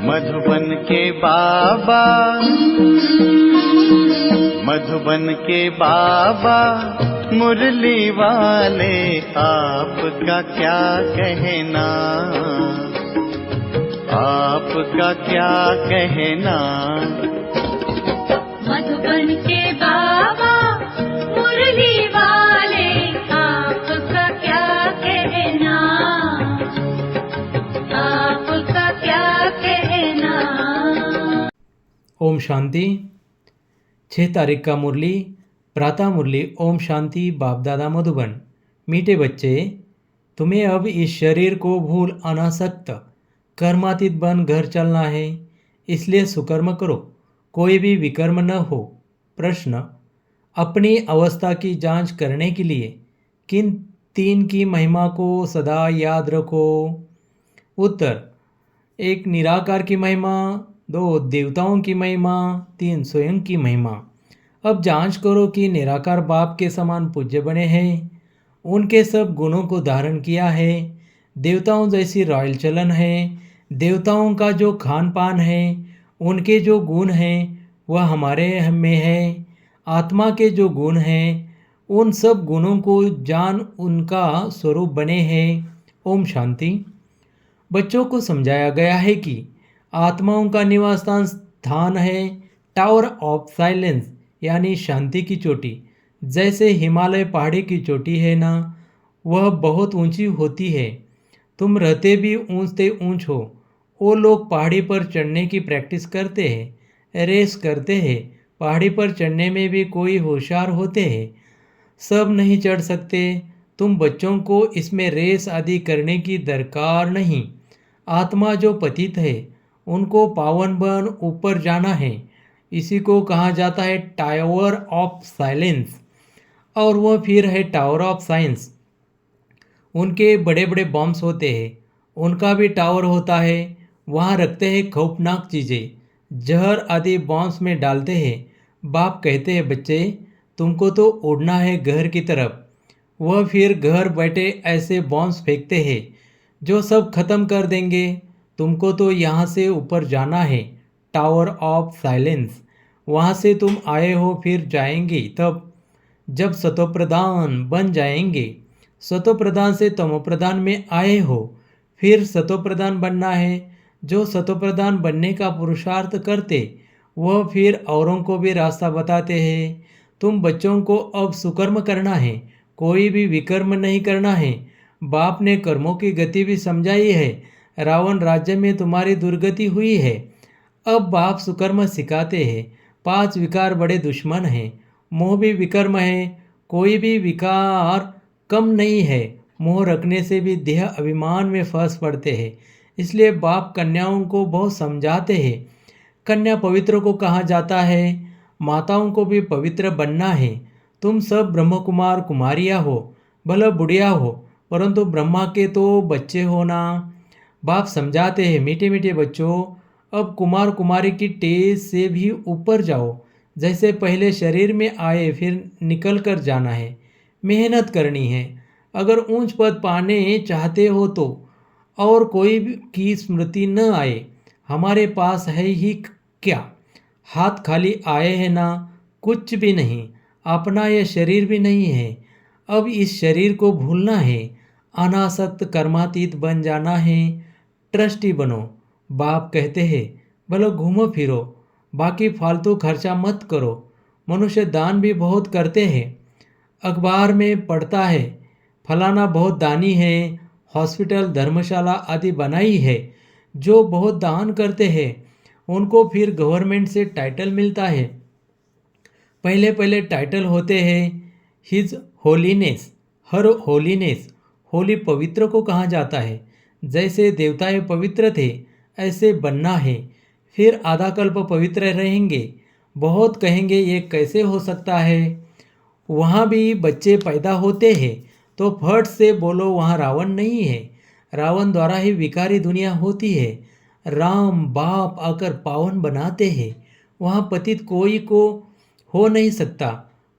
मधुबन के बाबा, मधुबन के बाबा मुरली वाले, आपका क्या कहना, आपका क्या कहना। मधुबन के बाबा मुरली वाले, आपका क्या कहना, आपका क्या कहना। ओम शांति। 6 तारीख का मुरली, प्रातः मुरली। ओम शांति। बाप दादा मधुबन। मीठे बच्चे, तुम्हें अब इस शरीर को भूल अनासक्त कर्मातीत बन घर चलना है, इसलिए सुकर्म करो, कोई भी विकर्म न हो। प्रश्न, अपनी अवस्था की जांच करने के लिए किन 3 की महिमा को सदा याद रखो। उत्तर, 1 निराकार की महिमा, 2 देवताओं की महिमा, 3 स्वयं की महिमा। अब जांच करो कि निराकार बाप के समान पूज्य बने हैं, उनके सब गुणों को धारण किया है, देवताओं जैसी रॉयल चलन है, देवताओं का जो खान पान है, उनके जो गुण हैं वह हमारे में है, आत्मा के जो गुण हैं उन सब गुणों को जान उनका स्वरूप बने हैं। ओम शांति। बच्चों को समझाया गया है कि आत्माओं का निवास स्थान है टावर ऑफ साइलेंस, यानी शांति की चोटी। जैसे हिमालय पहाड़ी की चोटी है ना, वह बहुत ऊंची होती है। तुम रहते भी ऊंचते ऊंच हो। वो लोग पहाड़ी पर चढ़ने की प्रैक्टिस करते हैं, रेस करते हैं। पहाड़ी पर चढ़ने में भी कोई होशियार होते हैं, सब नहीं चढ़ सकते। तुम बच्चों को इसमें रेस आदि करने की दरकार नहीं। आत्मा जो पतित है उनको पावन बन ऊपर जाना है, इसी को कहा जाता है टावर ऑफ साइलेंस। और वह फिर है टावर ऑफ साइंस। उनके बड़े बड़े बॉम्ब्स होते हैं, उनका भी टावर होता है, वहाँ रखते हैं खौफनाक चीज़ें, जहर आदि बॉम्ब्स में डालते हैं। बाप कहते हैं, बच्चे तुमको तो उड़ना है घर की तरफ। वह फिर घर बैठे ऐसे बॉम्ब्स फेंकते हैं जो सब खत्म कर देंगे। तुमको तो यहाँ से ऊपर जाना है, टावर ऑफ साइलेंस। वहाँ से तुम आए हो, फिर जाएंगे तब जब सतोप्रधान बन जाएंगे। सतोप्रधान से तमोप्रधान में आए हो, फिर सतोप्रधान बनना है। जो सतोप्रधान बनने का पुरुषार्थ करते वह फिर औरों को भी रास्ता बताते हैं। तुम बच्चों को अब सुकर्म करना है, कोई भी विकर्म नहीं करना है। बाप ने कर्मों की गति भी समझाई है। रावण राज्य में तुम्हारी दुर्गति हुई है, अब बाप सुकर्म सिखाते हैं। 5 विकार बड़े दुश्मन हैं। मोह भी विकर्म है, कोई भी विकार कम नहीं है। मोह रखने से भी देह अभिमान में फंस पड़ते हैं, इसलिए बाप कन्याओं को बहुत समझाते हैं। कन्या पवित्र को कहा जाता है, माताओं को भी पवित्र बनना है। तुम सब ब्रह्म कुमार कुमारियाँ हो, भले बुढ़िया हो, परंतु ब्रह्मा के तो बच्चे हो ना। बाप समझाते हैं, मीठे मीठे बच्चों, अब कुमार कुमारी की टेज से भी ऊपर जाओ। जैसे पहले शरीर में आए फिर निकल कर जाना है, मेहनत करनी है। अगर ऊंच पद पाने चाहते हो तो और कोई की स्मृति न आए, हमारे पास है ही क्या, हाथ खाली आए हैं ना, कुछ भी नहीं, अपना यह शरीर भी नहीं है। अब इस शरीर को भूलना है, अनासक्त कर्मातीत बन जाना है, ट्रस्टी बनो। बाप कहते हैं, भले घूमो फिरो, बाकी फालतू खर्चा मत करो। मनुष्य दान भी बहुत करते हैं, अखबार में पढ़ता है फलाना बहुत दानी है, हॉस्पिटल धर्मशाला आदि बनाई है। जो बहुत दान करते हैं उनको फिर गवर्नमेंट से टाइटल मिलता है। पहले पहले टाइटल होते हैं हिज होलीनेस, हर होलीनेस। होली पवित्र को कहा जाता है। जैसे देवताएं पवित्र थे ऐसे बनना है, फिर आधा कल्प पवित्र रहेंगे। बहुत कहेंगे ये कैसे हो सकता है, वहाँ भी बच्चे पैदा होते हैं तो फट से बोलो वहाँ रावण नहीं है। रावण द्वारा ही विकारी दुनिया होती है। राम बाप आकर पावन बनाते हैं, वहाँ पतित कोई को हो नहीं सकता।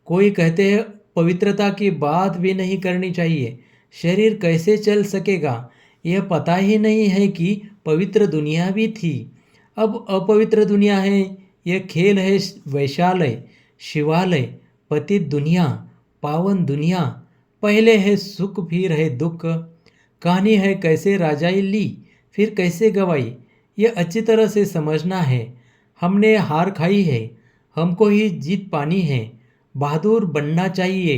कोई कहते हैं पवित्रता की बात भी नहीं करनी चाहिए, शरीर कैसे चल सकेगा। यह पता ही नहीं है कि पवित्र दुनिया भी थी। अब अपवित्र दुनिया है, यह खेल है वैशालय, शिवालय, पतित दुनिया, पावन दुनिया। पहले है सुख फिर है दुख। कहानी है कैसे राजाई ली फिर कैसे गवाई। यह अच्छी तरह से समझना है। हमने हार खाई है, हमको ही जीत पानी है। बहादुर बनना चाहिए,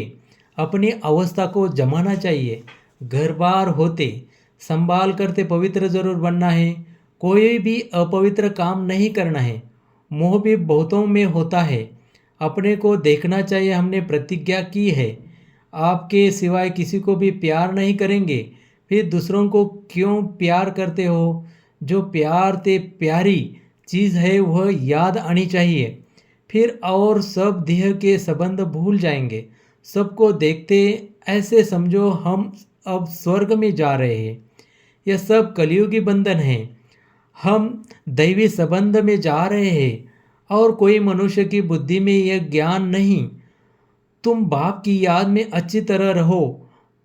अपनी अवस्था को जमाना चाहिए। घर बार होते संभाल करते पवित्र जरूर बनना है। कोई भी अपवित्र काम नहीं करना है। मोह भी बहुतों में होता है। अपने को देखना चाहिए। हमने प्रतिज्ञा की है, आपके सिवाय किसी को भी प्यार नहीं करेंगे। फिर दूसरों को क्यों प्यार करते हो? जो प्यार ते प्यारी चीज़ है वह याद आनी चाहिए। फिर और सब देह के संबंध भूल जाएंगे। सबको देखते ऐसे समझो हम अब स्वर्ग में जा रहे हैं। यह सब कलयुगी बंधन है। हम दैवी संबंध में जा रहे हैं और कोई मनुष्य की बुद्धि में यह ज्ञान नहीं। तुम बाप की याद में अच्छी तरह रहो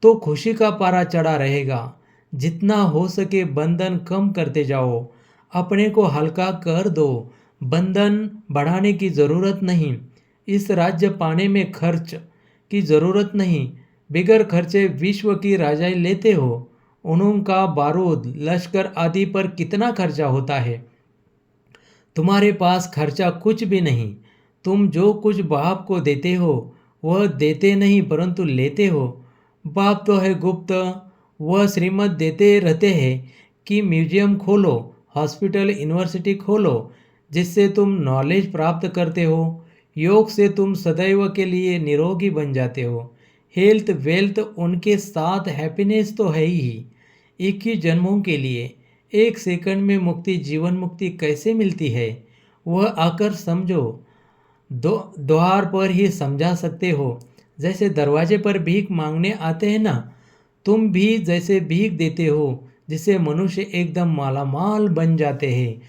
तो खुशी का पारा चढ़ा रहेगा। जितना हो सके बंधन कम करते जाओ, अपने को हल्का कर दो। बंधन बढ़ाने की ज़रूरत नहीं। इस राज्य पाने में खर्च की ज़रूरत नहीं। बिगर खर्चे विश्व की राजाई लेते हो। उनका बारूद, लश्कर आदि पर कितना खर्चा होता है। तुम्हारे पास खर्चा कुछ भी नहीं। तुम जो कुछ बाप को देते हो वह देते नहीं परंतु लेते हो। बाप तो है गुप्त, वह श्रीमत देते रहते हैं कि म्यूजियम खोलो, हॉस्पिटल, यूनिवर्सिटी खोलो, जिससे तुम नॉलेज प्राप्त करते हो। योग से तुम सदैव के लिए निरोगी बन जाते हो। हेल्थ वेल्थ उनके साथ हैप्पीनेस तो है ही। 21 जन्मों के लिए 1 सेकंड में मुक्ति, जीवन मुक्ति कैसे मिलती है वह आकर समझो। द्वार पर ही समझा सकते हो। जैसे दरवाजे पर भीख मांगने आते हैं ना, तुम भी जैसे भीख देते हो जिससे मनुष्य एकदम मालामाल बन जाते हैं।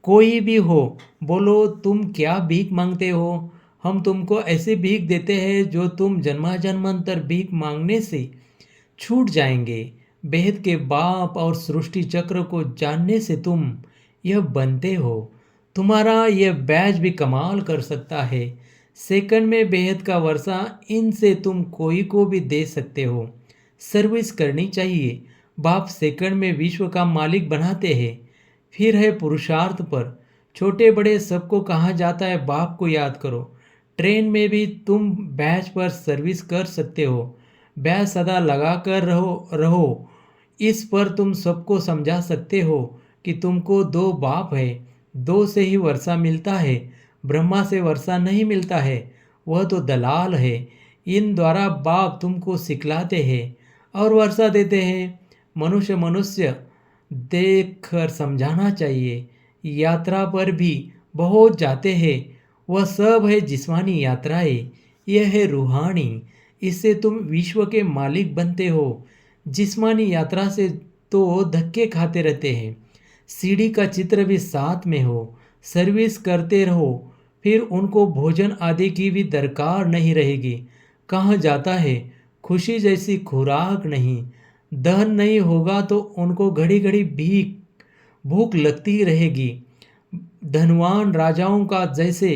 कोई भी हो, बोलो तुम क्या भीख मांगते हो। हम तुमको ऐसी भीख देते हैं जो तुम जन्मांतर भीख मांगने से छूट जाएंगे। बेहद के बाप और सृष्टि चक्र को जानने से तुम यह बनते हो। तुम्हारा यह बैज भी कमाल कर सकता है। सेकंड में बेहद का वर्षा, इनसे तुम कोई को भी दे सकते हो। सर्विस करनी चाहिए। बाप सेकंड में विश्व का मालिक बनाते हैं। फिर है पुरुषार्थ पर। छोटे बड़े सबको कहा जाता है बाप को याद करो। ट्रेन में भी तुम बैच पर सर्विस कर सकते हो। बैच सदा लगा कर रहो। इस पर तुम सबको समझा सकते हो कि तुमको 2 बाप है। 2 से ही वर्षा मिलता है। ब्रह्मा से वर्षा नहीं मिलता है, वह तो दलाल है। इन द्वारा बाप तुमको सिखलाते हैं और वर्षा देते हैं। मनुष्य देख कर समझाना चाहिए। यात्रा पर भी बहुत जाते हैं, वह सब है जिस्मानी यात्राएं। यह है रूहानी। इससे तुम विश्व के मालिक बनते हो। जिस्मानी यात्रा से तो धक्के खाते रहते हैं। सीढ़ी का चित्र भी साथ में हो। सर्विस करते रहो, फिर उनको भोजन आदि की भी दरकार नहीं रहेगी। कहाँ जाता है खुशी जैसी खुराक नहीं। दहन नहीं होगा तो उनको घड़ी घड़ी भूख लगती रहेगी। धनवान राजाओं का जैसे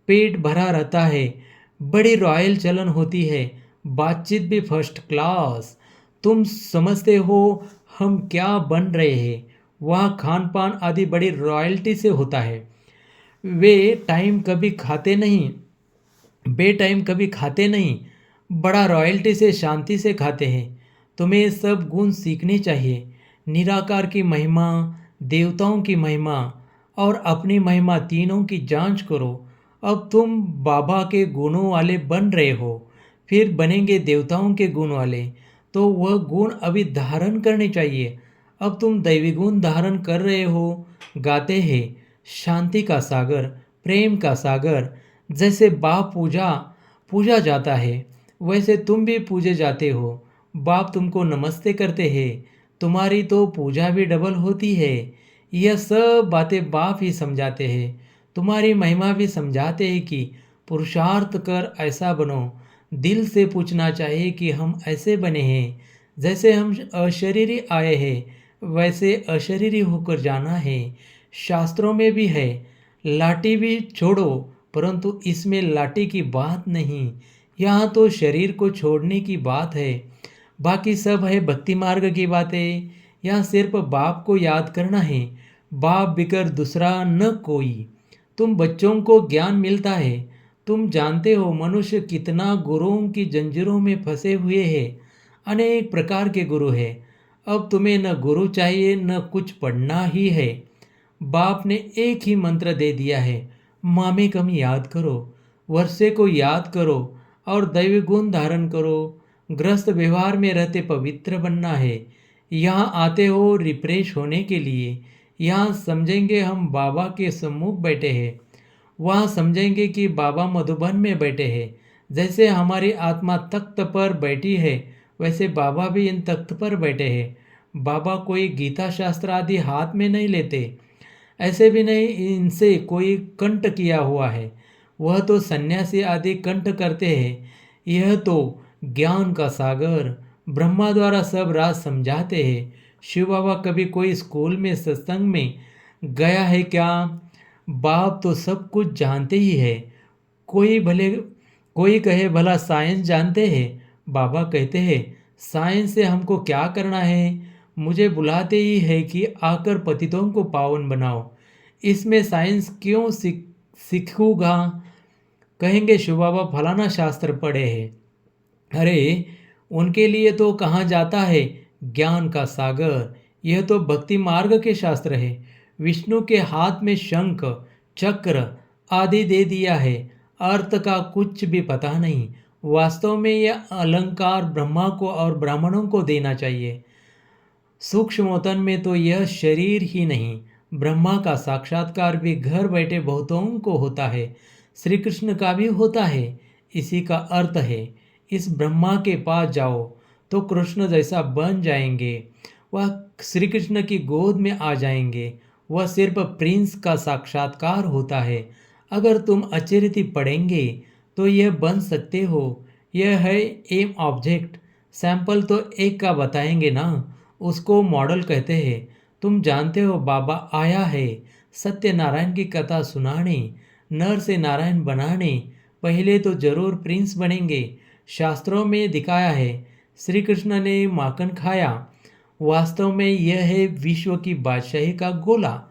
पेट भरा रहता है, बड़ी रॉयल चलन होती है, बातचीत भी फर्स्ट क्लास। तुम समझते हो हम क्या बन रहे हैं। वहाँ खान पान आदि बड़ी रॉयल्टी से होता है। वे टाइम कभी खाते नहीं, बेटाइम कभी खाते नहीं, बड़ा रॉयल्टी से शांति से खाते हैं। तुम्हें सब गुण सीखने चाहिए। निराकार की महिमा, देवताओं की महिमा और अपनी महिमा, तीनों की जांच करो। अब तुम बाबा के गुणों वाले बन रहे हो, फिर बनेंगे देवताओं के गुण वाले, तो वह गुण अभी धारण करने चाहिए। अब तुम दैवी गुण धारण कर रहे हो। गाते हैं शांति का सागर, प्रेम का सागर। जैसे बाप पूजा जाता है, वैसे तुम भी पूजे जाते हो। बाप तुमको नमस्ते करते हैं। तुम्हारी तो पूजा भी डबल होती है। यह सब बातें बाप ही समझाते हैं। तुम्हारी महिमा भी समझाते हैं कि पुरुषार्थ कर ऐसा बनो। दिल से पूछना चाहिए कि हम ऐसे बने हैं। जैसे हम अशरीरी आए हैं वैसे अशरीरी होकर जाना है। शास्त्रों में भी है। लाठी भी छोड़ो, परंतु इसमें लाठी की बात नहीं, यहाँ तो शरीर को छोड़ने की बात है। बाकी सब है भक्ति मार्ग की बातें। यहाँ सिर्फ बाप को याद करना है, बाप बिकर दूसरा न कोई। तुम बच्चों को ज्ञान मिलता है। तुम जानते हो मनुष्य कितना गुरुओं की जंजीरों में फंसे हुए है। अनेक प्रकार के गुरु है। अब तुम्हें न गुरु चाहिए न कुछ पढ़ना ही है। बाप ने एक ही मंत्र दे दिया है, मामे कम याद करो, वर्षे को याद करो और दैवी गुण धारण करो। ग्रस्त व्यवहार में रहते पवित्र बनना है। यहाँ आते हो रिफ्रेश होने के लिए। यहाँ समझेंगे हम बाबा के सम्मुख बैठे हैं। वहाँ समझेंगे कि बाबा मधुबन में बैठे हैं। जैसे हमारी आत्मा तख्त पर बैठी है, वैसे बाबा भी इन तख्त पर बैठे हैं। बाबा कोई गीता शास्त्र आदि हाथ में नहीं लेते, ऐसे भी नहीं इनसे कोई कंठ किया हुआ है। वह तो सन्यासी आदि कंठ करते हैं। यह तो ज्ञान का सागर, ब्रह्मा द्वारा सब राज समझाते हैं। शिव बाबा कभी कोई स्कूल में सत्संग में गया है क्या? बाप तो सब कुछ जानते ही है। कोई कहे भला साइंस जानते हैं। बाबा कहते हैं साइंस से हमको क्या करना है? मुझे बुलाते ही है कि आकर पतितों को पावन बनाओ। इसमें साइंस क्यों सीखूंगा? कहेंगे शिव बाबा फलाना शास्त्र पढ़े हैं। अरे उनके लिए तो कहाँ जाता है ज्ञान का सागर। यह तो भक्ति मार्ग के शास्त्र है। विष्णु के हाथ में शंख चक्र आदि दे दिया है। अर्थ का कुछ भी पता नहीं। वास्तव में यह अलंकार ब्रह्मा को और ब्राह्मणों को देना चाहिए। सूक्ष्मोतन में तो यह शरीर ही नहीं, ब्रह्मा का साक्षात्कार भी घर बैठे बहुतों को होता है। श्री कृष्ण का भी होता है। इसी का अर्थ है इस ब्रह्मा के पास जाओ तो कृष्ण जैसा बन जाएंगे। वह श्री कृष्ण की गोद में आ जाएंगे। वह सिर्फ प्रिंस का साक्षात्कार होता है। अगर तुम अचेरिति पढ़ेंगे तो यह बन सकते हो। यह है एम ऑब्जेक्ट। सैंपल तो एक का बताएंगे ना, उसको मॉडल कहते हैं। तुम जानते हो बाबा आया है सत्यनारायण की कथा सुनाने, नर से नारायण बनाने। पहले तो जरूर प्रिंस बनेंगे। शास्त्रों में दिखाया है श्री कृष्ण ने माखन खाया। वास्तव में यह है विश्व की बादशाही का गोला।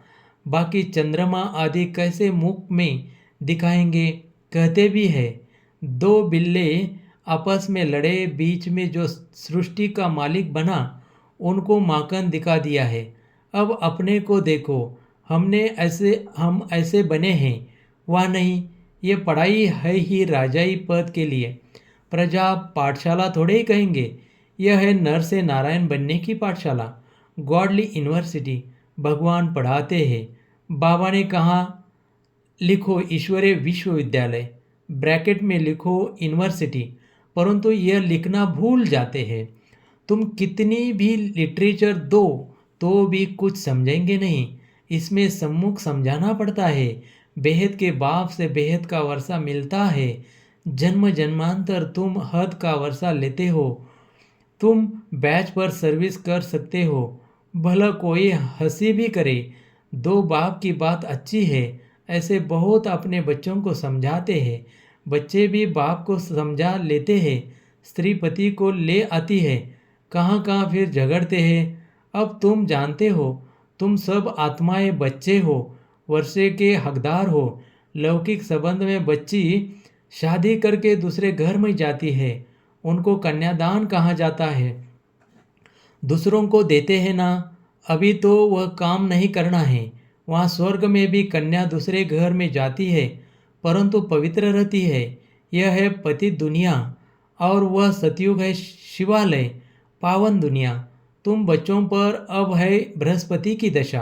बाकी चंद्रमा आदि कैसे मुख में दिखाएंगे? कहते भी है दो बिल्ले आपस में लड़े, बीच में जो सृष्टि का मालिक बना उनको माखन दिखा दिया है। अब अपने को देखो, हम ऐसे बने हैं। वह नहीं, ये पढ़ाई है ही राजाई पद के लिए। प्रजा पाठशाला थोड़े ही कहेंगे। यह है नर से नारायण बनने की पाठशाला, गॉडली यूनिवर्सिटी। भगवान पढ़ाते हैं। बाबा ने कहा लिखो ईश्वरीय विश्वविद्यालय, ब्रैकेट में लिखो यूनिवर्सिटी, परंतु यह लिखना भूल जाते हैं। तुम कितनी भी लिटरेचर दो तो भी कुछ समझेंगे नहीं। इसमें सम्मुख समझाना पड़ता है। बेहद के बाप से बेहद का वर्षा मिलता है। जन्म जन्मांतर तुम हद का वर्षा लेते हो। तुम बैच पर सर्विस कर सकते हो। भला कोई हंसी भी करे। दो बाप की बात अच्छी है। ऐसे बहुत अपने बच्चों को समझाते हैं। बच्चे भी बाप को समझा लेते हैं। स्त्री पति को ले आती है। कहाँ कहाँ फिर झगड़ते हैं। अब तुम जानते हो, तुम सब आत्माएं बच्चे हो, वर्षे के हकदार हो। लौकिक संबंध में बच्ची शादी करके दूसरे घर में जाती है, उनको कन्यादान कहा जाता है। दूसरों को देते हैं ना। अभी तो वह काम नहीं करना है। वहाँ स्वर्ग में भी कन्या दूसरे घर में जाती है, परंतु पवित्र रहती है। यह है पति दुनिया और वह सतयुग है शिवालय, पावन दुनिया। तुम बच्चों पर अब है बृहस्पति की दशा।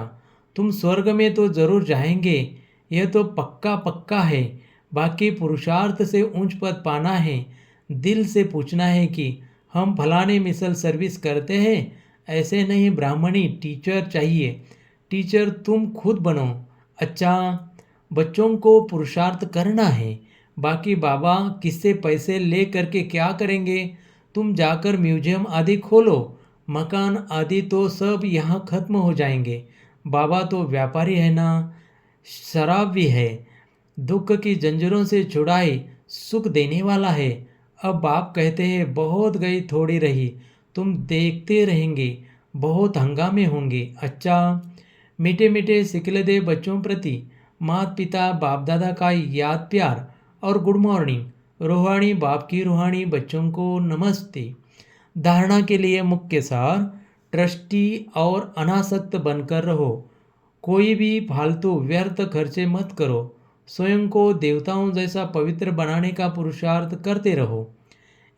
तुम स्वर्ग में तो जरूर जाएंगे, यह तो पक्का पक्का है। बाकी पुरुषार्थ से ऊंच पद पाना है। दिल से पूछना है कि हम फलाने मिसल सर्विस करते हैं, ऐसे नहीं। ब्राह्मणी टीचर चाहिए। टीचर तुम खुद बनो। अच्छा, बच्चों को पुरुषार्थ करना है। बाकी बाबा किससे पैसे ले करके क्या करेंगे? तुम जाकर म्यूजियम आदि खोलो। मकान आदि तो सब यहाँ खत्म हो जाएंगे। बाबा तो व्यापारी है ना, शराब भी है, दुख की जंजीरों से छुड़ाए सुख देने वाला है। अब बाप कहते हैं बहुत गई थोड़ी रही, तुम देखते रहेंगे, बहुत हंगामे होंगे। अच्छा, मीठे मीठे सिकलदे बच्चों प्रति माता पिता बाप दादा का याद प्यार और गुड मॉर्निंग। रूहानी बाप की रूहानी बच्चों को नमस्ते। धारणा के लिए मुख्य सार, ट्रस्टी और अनासक्त बनकर रहो। कोई भी फालतू व्यर्थ खर्चे मत करो। स्वयं को देवताओं जैसा पवित्र बनाने का पुरुषार्थ करते रहो।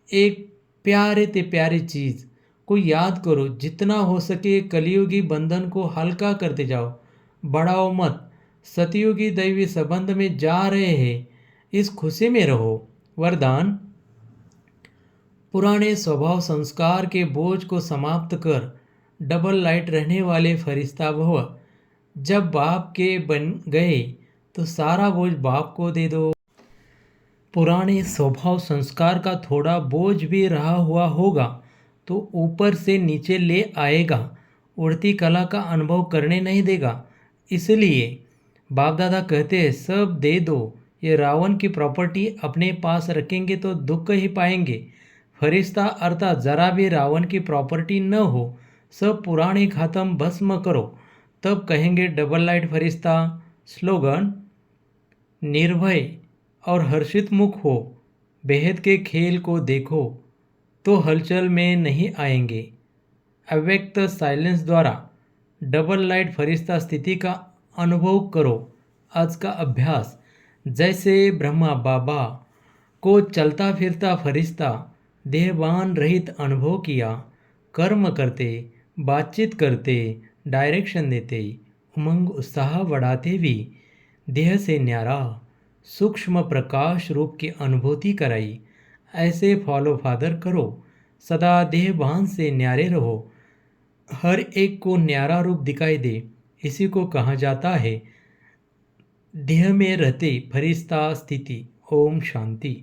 एक प्यारे ते प्यारी चीज़ को याद करो, जितना हो सके कलियुगी बंधन को हल्का करते जाओ, बढ़ाओ मत। सतयुगी दैवी संबंध में जा रहे हैं, इस खुशी में रहो। वरदान, पुराने स्वभाव संस्कार के बोझ को समाप्त कर डबल लाइट रहने वाले फरिश्ता भव। जब बाप के बन गए तो सारा बोझ बाप को दे दो। पुराने स्वभाव संस्कार का थोड़ा बोझ भी रहा हुआ होगा तो ऊपर से नीचे ले आएगा, उड़ती कला का अनुभव करने नहीं देगा। इसलिए बाप दादा कहते हैं सब दे दो। ये रावण की प्रॉपर्टी अपने पास रखेंगे तो दुख ही पाएंगे। फरिश्ता अर्थात जरा भी रावण की प्रॉपर्टी न हो, सब पुराने खत्म भस्म करो, तब कहेंगे डबल लाइट फरिश्ता। स्लोगन, निर्भय और हर्षित मुख हो, बेहद के खेल को देखो तो हलचल में नहीं आएंगे। अव्यक्त साइलेंस द्वारा डबल लाइट फरिश्ता स्थिति का अनुभव करो। आज का अभ्यास, जैसे ब्रह्मा बाबा को चलता फिरता फरिश्ता देहबान रहित अनुभव किया, कर्म करते, बातचीत करते, डायरेक्शन देते, उमंग उत्साह बढ़ाते भी देह से न्यारा सूक्ष्म प्रकाश रूप की अनुभूति कराई। ऐसे फॉलो फादर करो, सदा देहभान से न्यारे रहो, हर एक को न्यारा रूप दिखाई दे। इसी को कहा जाता है देह में रहते फरिश्ता स्थिति। ओम शांति।